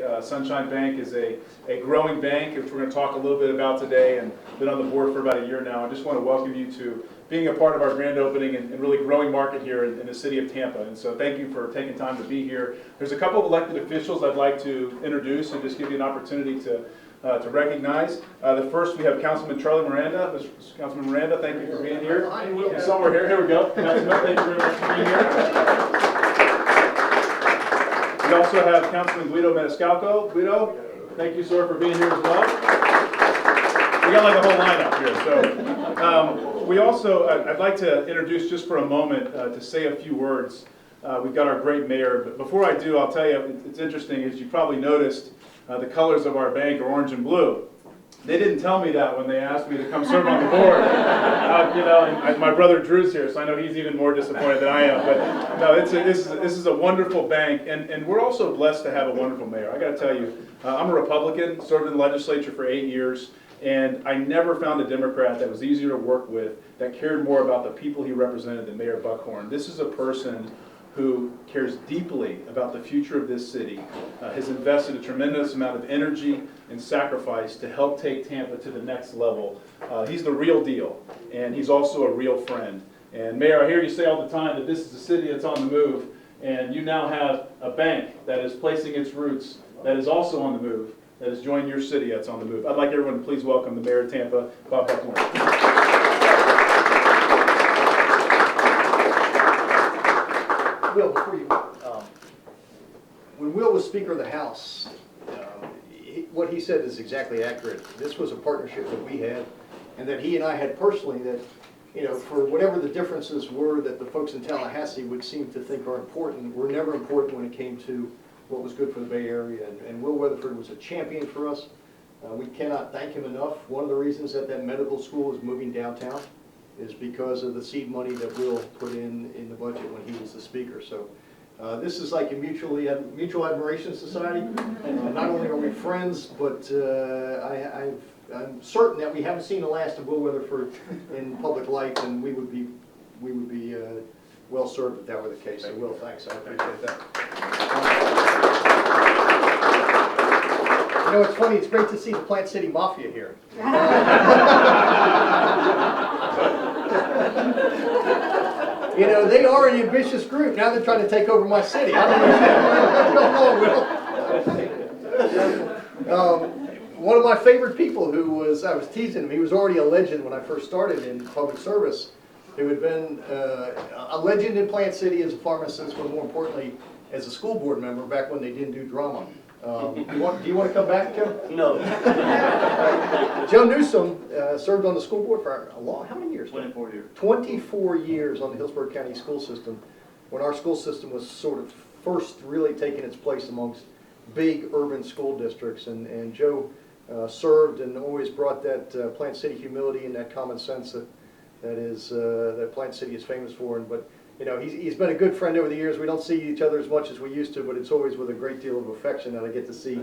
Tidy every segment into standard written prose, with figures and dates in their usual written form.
Sunshine Bank is a growing bank, which we're going to talk a little bit about today, and been on the board for about a year now. I just want to welcome you to being a part of our grand opening and really growing market here in the city of Tampa. And so thank you for taking time to be here. There's a couple of elected officials I'd like to introduce and just give you an opportunity to recognize. The first, we have Councilman Charlie Miranda. Councilman Miranda, thank you for being here. Somewhere here. Here we go. Councilman, thank you very much for being here. We also have Councilman Guido Maniscalco. Guido, thank you, sir, for being here as well. We got like a whole lineup here. So we also, I'd like to introduce just for a moment to say a few words. We've got our great mayor, but before I do, I'll tell you, it's interesting, as you probably noticed, the colors of our bank are orange and blue. They didn't tell me that when they asked me to come serve on the board. And my brother Drew's here, so I know he's even more disappointed than I am. But no, this is a wonderful bank, and we're also blessed to have a wonderful mayor. I got to tell you, I'm a Republican, served in the legislature for 8 years, and I never found a Democrat that was easier to work with, that cared more about the people he represented than Mayor Buckhorn. This is a person who cares deeply about the future of this city, has invested a tremendous amount of energy and sacrifice to help take Tampa to the next level. He's the real deal, and he's also a real friend. And Mayor, I hear you say all the time that this is a city that's on the move, and you now have a bank that is placing its roots, that is also on the move, that has joined your city that's on the move. I'd like everyone to please welcome the Mayor of Tampa, Bob Buckhorn. Will, before you, when Will was Speaker of the House, what he said is exactly accurate. This was a partnership that we had, and that he and I had personally, that, for whatever the differences were that the folks in Tallahassee would seem to think are important, were never important when it came to what was good for the Bay Area. And Will Weatherford was a champion for us. We cannot thank him enough. One of the reasons that medical school is moving downtown is because of the seed money that Will put in the budget when he was the Speaker. So this is like a mutual admiration society. Not only are we friends, but I'm certain that we haven't seen the last of Will Weatherford in public life, and we would be well served if that were the case. So Will, thanks. I appreciate that. It's funny. It's great to see the Plant City Mafia here. They are an ambitious group. Now they're trying to take over my city. I don't know, Will. One of my favorite people I was teasing him, he was already a legend when I first started in public service, who had been a legend in Plant City as a pharmacist, but more importantly, as a school board member back when they didn't do drama. Do you want to come back, Joe? No. Joe Newsom served on the school board for how many years? 24 years. 24 years on the Hillsborough County school system, when our school system was sort of first really taking its place amongst big urban school districts. And Joe served and always brought that Plant City humility and that common sense that Plant City is famous for. But he's been a good friend over the years. We don't see each other as much as we used to, but it's always with a great deal of affection that I get to see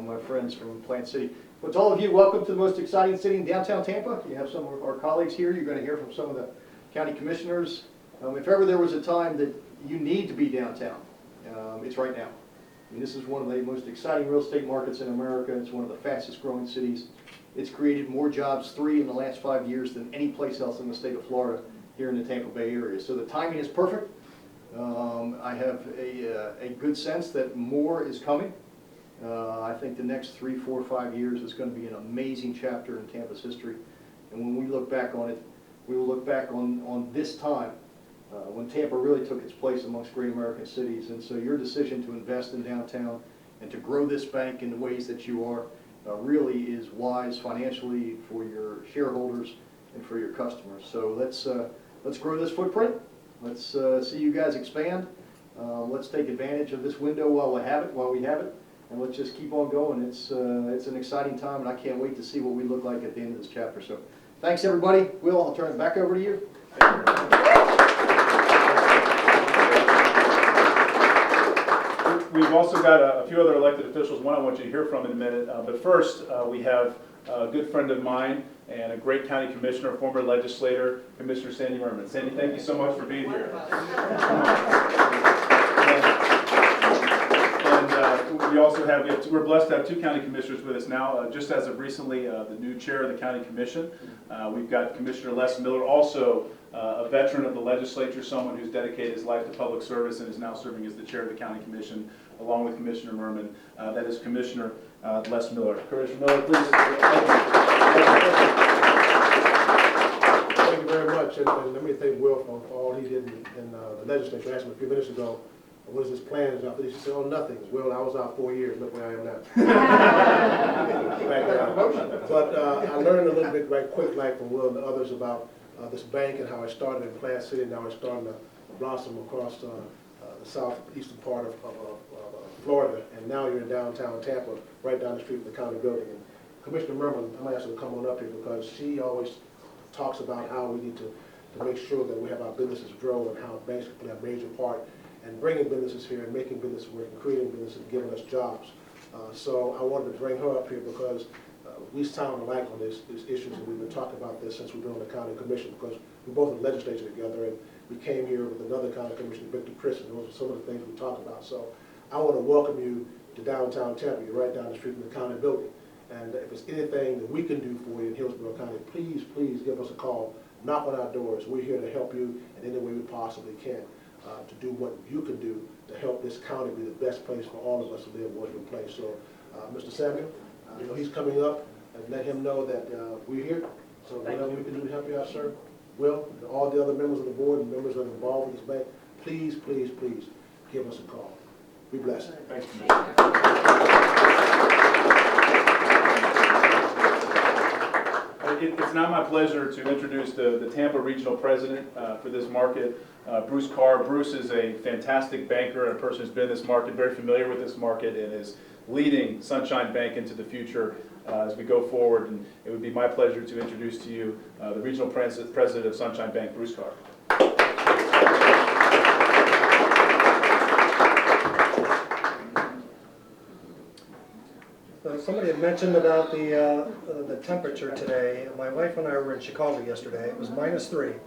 my friends from Plant City. But to all of you, welcome to the most exciting city in downtown Tampa. You have some of our colleagues here. You're going to hear from some of the county commissioners. If ever there was a time that you need to be downtown, it's right now. This is one of the most exciting real estate markets in America. It's one of the fastest growing cities. It's created more jobs, 3 in the last 5 years, than any place else in the state of Florida here in the Tampa Bay area. So the timing is perfect. I have a good sense that more is coming. I think the next 3, 4, 5 years is going to be an amazing chapter in Tampa's history. And when we look back on it, we will look back on this time when Tampa really took its place amongst great American cities. And so your decision to invest in downtown and to grow this bank in the ways that you are really is wise financially for your shareholders and for your customers. So let's grow this footprint. Let's see you guys expand. Let's take advantage of this window while we have it, and let's just keep on going. It's an exciting time, and I can't wait to see what we look like at the end of this chapter. So thanks, everybody. Will, I'll turn it back over to you. We've also got a few other elected officials, one I want you to hear from in a minute. But first, we have a good friend of mine and a great county commissioner, former legislator, Commissioner Sandy Merman. Sandy, thank you so much for being here. And We also have, we're blessed to have two county commissioners with us now. Just as of recently, the new chair of the county commission. We've got Commissioner Les Miller, also a veteran of the legislature, someone who's dedicated his life to public service and is now serving as the chair of the county commission, along with Commissioner Merman. That is Commissioner Les Miller. Commissioner Miller, please. Thank you very much, and let me thank Will for all he did in the legislature. I asked him a few minutes ago, what is his plan? He said, oh, nothing. Will, I was out 4 years, look where I am now. But I learned a little bit right quick, like from Will and the others, about this bank and how it started in Plant City, and now it's starting to blossom across the southeastern part of Florida, and now you're in downtown Tampa, right down the street from the county building. And Commissioner Merman, I'm going to ask her to come on up here because she always talks about how we need to make sure that we have our businesses grow and how banks can play a major part in bringing businesses here and making business work and creating business and giving us jobs. So I wanted to bring her up here because we sound alike on these issues, and we've been talking about this since we've been on the county commission, because we both in the legislature together, and we came here with another county commissioner, Victor Chris, and those are some of the things we talk about. So I want to welcome you to downtown Tampa. You're right down the street from the county building. And if there's anything that we can do for you in Hillsborough County, please, please give us a call. Knock on our doors. We're here to help you in any way we possibly can to do what you can do to help this county be the best place for all of us to live, work, and play. So, Mr. Samuel, you know he's coming up, and let him know that we're here. So whatever we can do to help you out, sir. Will, and all the other members of the board and members that are involved in this bank, please, please, please give us a call. Be blessed. Thanks, Commissioner. It's now my pleasure to introduce the Tampa Regional President for this market, Bruce Carr. Bruce is a fantastic banker, a person who's been in this market, very familiar with this market, and is leading Sunshine Bank into the future as we go forward. And it would be my pleasure to introduce to you the Regional President of Sunshine Bank, Bruce Carr. Somebody had mentioned about the temperature today. My wife and I were in Chicago yesterday. It was -3.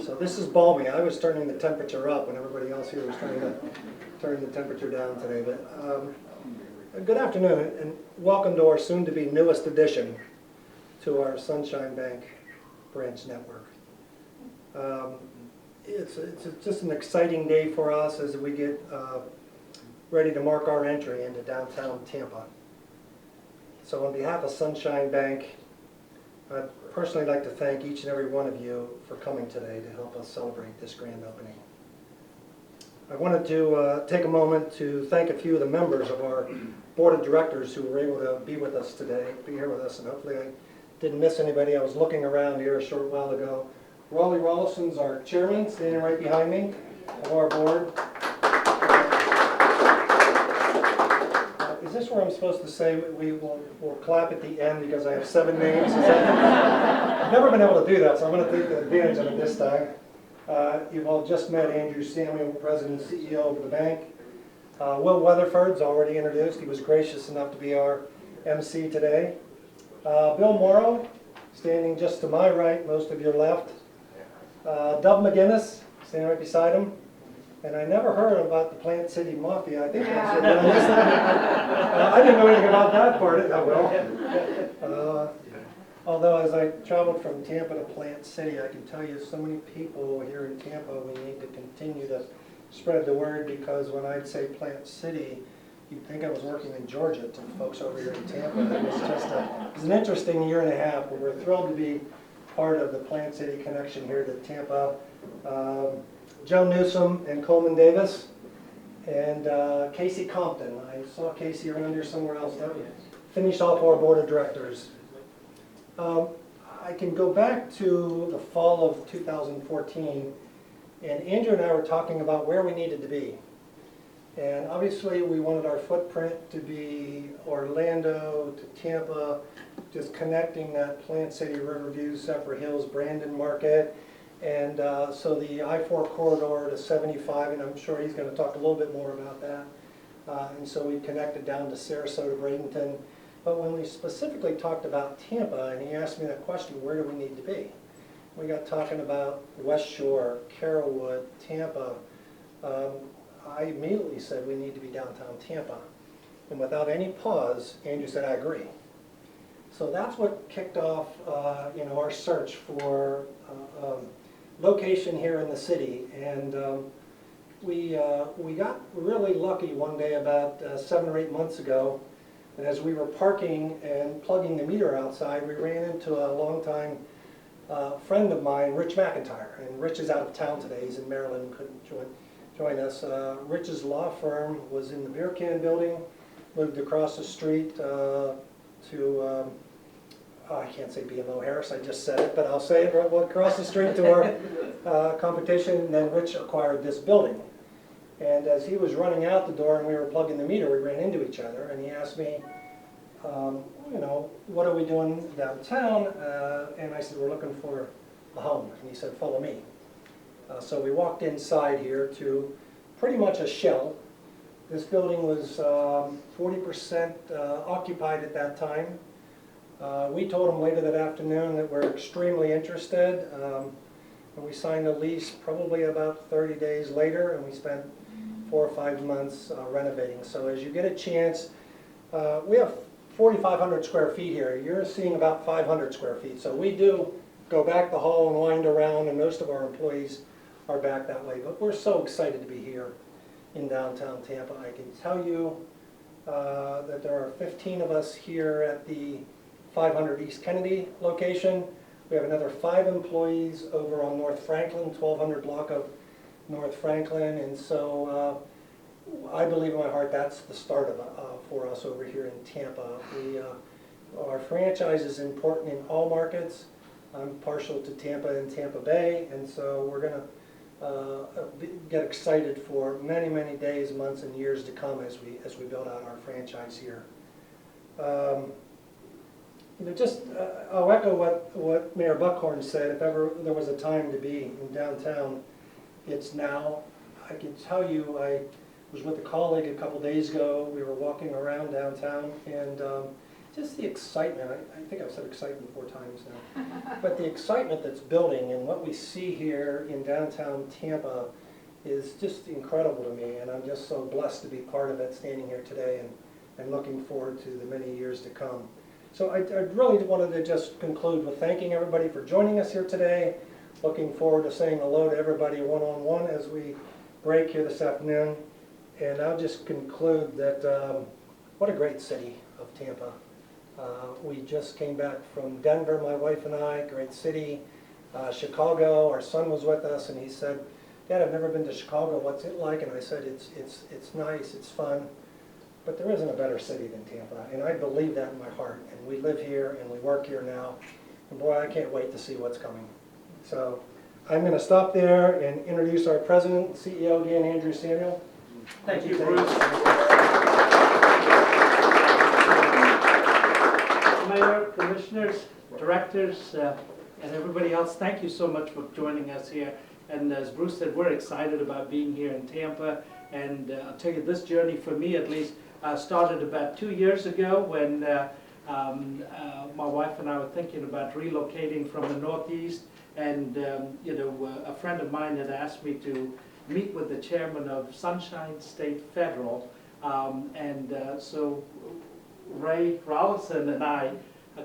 So this is balmy. I was turning the temperature up when everybody else here was turning the temperature down today. But good afternoon and welcome to our soon-to-be newest addition to our Sunshine Bank branch network. It's just an exciting day for us as we get ready to mark our entry into downtown Tampa. So on behalf of Sunshine Bank, I'd personally like to thank each and every one of you for coming today to help us celebrate this grand opening. I wanted to take a moment to thank a few of the members of our board of directors who were able to be with us today, be here with us, and hopefully I didn't miss anybody. I was looking around here a short while ago. Raleigh Rollison's our chairman, standing right behind me, of our board. Is this where I'm supposed to say we'll clap at the end because I have 7 names? I've never been able to do that, so I'm going to take advantage of it this time. You've all just met Andrew Samuel, President and CEO of the bank. Will Weatherford's already introduced. He was gracious enough to be our MC today. Bill Morrow, standing just to my right, most of your left. Dub McGinnis, standing right beside him. And I never heard about the Plant City Mafia. I think that's what I missed that. I didn't know anything about that part. Although as I traveled from Tampa to Plant City, I can tell you so many people here in Tampa, we need to continue to spread the word, because when I'd say Plant City, you'd think I was working in Georgia to folks over here in Tampa. It was just it was an interesting year and a half, but we're thrilled to be part of the Plant City connection here to Tampa. Joe Newsom and Coleman Davis, and Casey Compton. I saw Casey around here somewhere else. That finished off our board of directors. I can go back to the fall of 2014, and Andrew and I were talking about where we needed to be. And obviously we wanted our footprint to be Orlando to Tampa, just connecting that Plant City, Riverview, Separate Hills, Brandon market. And so the I-4 corridor to 75, and I'm sure he's going to talk a little bit more about that. And so we connected down to Sarasota, Bradenton. But when we specifically talked about Tampa, and he asked me that question, where do we need to be? We got talking about West Shore, Carrollwood, Tampa. I immediately said we need to be downtown Tampa. And without any pause, Andrew said, I agree. So that's what kicked off our search for location here in the city. And we got really lucky one day about 7 or 8 months ago. And as we were parking and plugging the meter outside, we ran into a longtime friend of mine, Rich McIntyre. And Rich is out of town today. He's in Maryland, couldn't join us. Rich's law firm was in the beer can building, moved across the street I can't say BMO Harris, I just said it, but I'll say it, across the street to our competition, and then Rich acquired this building. And as he was running out the door and we were plugging the meter, we ran into each other, and he asked me, what are we doing downtown? And I said, we're looking for a home. And he said, follow me. So we walked inside here to pretty much a shell. This building was 40% occupied at that time. We told him later that afternoon that we're extremely interested. And we signed a lease probably about 30 days later, and we spent 4 or 5 months renovating. So as you get a chance, we have 4,500 square feet here. You're seeing about 500 square feet. So we do go back the hall and wind around, and most of our employees are back that way. But we're so excited to be here in downtown Tampa. I can tell you that there are 15 of us here at the 500 East Kennedy location. We have another 5 employees over on North Franklin, 1200 block of North Franklin, and so I believe in my heart that's the start of for us over here in Tampa. Our franchise is important in all markets. I'm partial to Tampa and Tampa Bay, and so we're going to get excited for many, many days, months, and years to come as we build out our franchise here. I'll echo what Mayor Buckhorn said. If ever there was a time to be in downtown, it's now. I can tell you, I was with a colleague a couple days ago. We were walking around downtown, and just the excitement. I think I've said excitement 4 times now. But the excitement that's building and what we see here in downtown Tampa is just incredible to me, and I'm just so blessed to be part of it, standing here today, and looking forward to the many years to come. So I really wanted to just conclude with thanking everybody for joining us here today. Looking forward to saying hello to everybody one-on-one as we break here this afternoon. And I'll just conclude that what a great city of Tampa. We just came back from Denver, my wife and I, great city. Chicago, our son was with us, and he said, Dad, I've never been to Chicago, what's it like? And I said, it's nice, it's fun. But there isn't a better city than Tampa, and I believe that in my heart. And we live here and we work here now, and boy, I can't wait to see what's coming. So I'm going to stop there and introduce our president and CEO again, Andrew Samuel. Thank you, Bruce. Mayor, commissioners, directors, and everybody else, thank you so much for joining us here. And as Bruce said, we're excited about being here in Tampa. And I'll tell you, this journey, for me at least, started about 2 years ago when my wife and I were thinking about relocating from the Northeast. And a friend of mine had asked me to meet with the chairman of Sunshine State Federal. So Ray Rollinson and I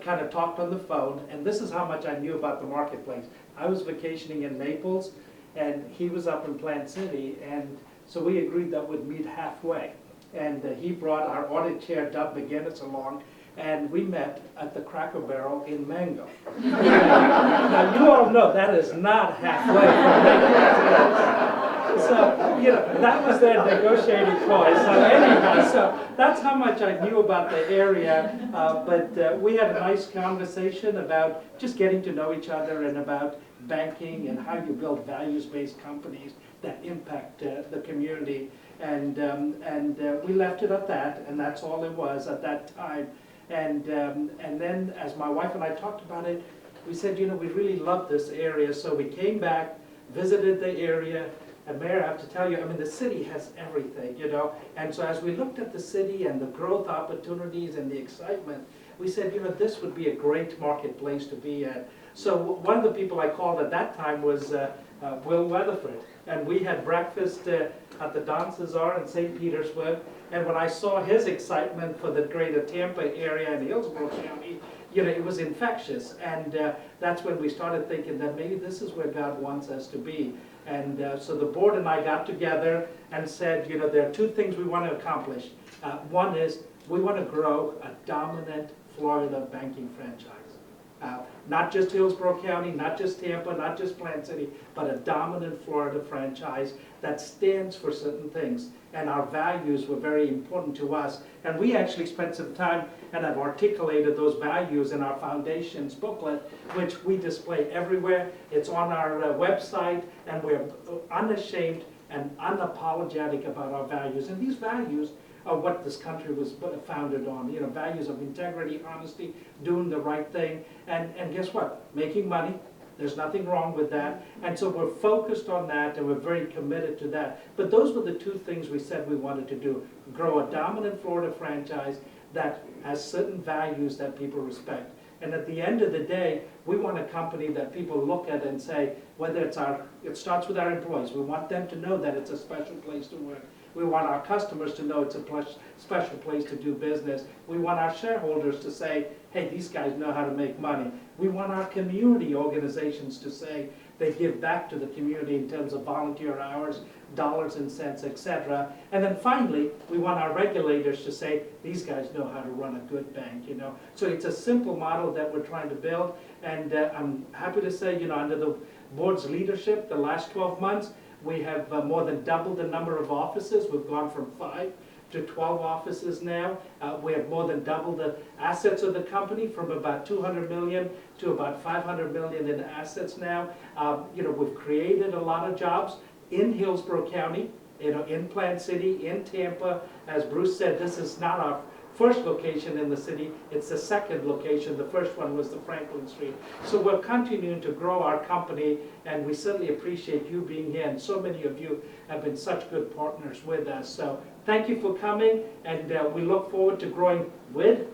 kind of talked on the phone, and this is how much I knew about the marketplace. I was vacationing in Naples, and he was up in Plant City, and so we agreed that we'd meet halfway. And he brought our audit chair, Doug McGinnis, along, and we met at the Cracker Barrel in Mango. Now, you all know that is not halfway from Mango. So, that was their negotiating ploy. So anyhow, so that's how much I knew about the area. But we had a nice conversation about just getting to know each other and about banking and how you build values-based companies that impact the community. And we left it at that, and that's all it was at that time. And then as my wife and I talked about it, we said, we really love this area. So we came back, visited the area. And Mayor, I have to tell you, the city has everything, And so as we looked at the city and the growth opportunities and the excitement, we said, this would be a great marketplace to be at. So one of the people I called at that time was Will Weatherford. And we had breakfast the dances are in St. Petersburg. And when I saw his excitement for the greater Tampa area and Hillsborough County, it was infectious. And that's when we started thinking that maybe this is where God wants us to be. And so the board and I got together and said, there are two things we want to accomplish. One is we want to grow a dominant Florida banking franchise. Not just Hillsborough County, not just Tampa, not just Plant City, but a dominant Florida franchise that stands for certain things. And our values were very important to us. And we actually spent some time and have articulated those values in our foundation's booklet, which we display everywhere. It's on our website, and we're unashamed and unapologetic about our values. And these values are what this country was founded on, values of integrity, honesty, doing the right thing, and guess what? Making money. There's nothing wrong with that. And so we're focused on that, and we're very committed to that. But those were the two things we said we wanted to do. Grow a dominant Florida franchise that has certain values that people respect. And at the end of the day, we want a company that people look at and say, whether it starts with our employees, we want them to know that it's a special place to work. We want our customers to know it's a special place to do business. We want our shareholders to say, hey, these guys know how to make money. We want our community organizations to say they give back to the community in terms of volunteer hours, dollars and cents, etc. And then finally, we want our regulators to say, these guys know how to run a good bank, So it's a simple model that we're trying to build. And I'm happy to say, under the board's leadership, the last 12 months, we have more than doubled the number of offices. We've gone from 5 to 12 offices now. We have more than doubled the assets of the company from about 200 million to about 500 million in assets now. We've created a lot of jobs in Hillsborough County, in Plant City, in Tampa. As Bruce said, this is not our first location in the city, it's the second location. The first one was the Franklin Street. So we're continuing to grow our company, and we certainly appreciate you being here, and so many of you have been such good partners with us. So thank you for coming, and we look forward to growing with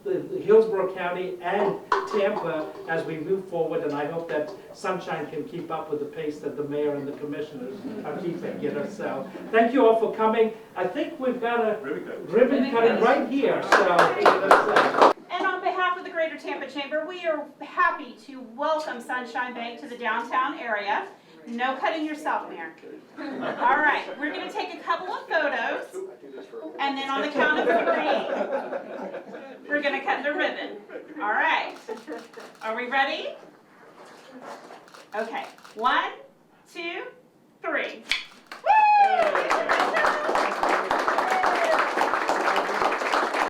the Hillsborough County and Tampa as we move forward, and I hope that Sunshine can keep up with the pace that the mayor and the commissioners are keeping, So thank you all for coming. I think we've got a ribbon cutting right here. So. And on behalf of the Greater Tampa Chamber, we are happy to welcome Sunshine Bank to the downtown area. No cutting yourself, Mayor. All right, we're going to take a couple of photos, and then on the count of 3, we're going to cut the ribbon. All right. Are we ready? Okay. 1, 2, 3. Woo!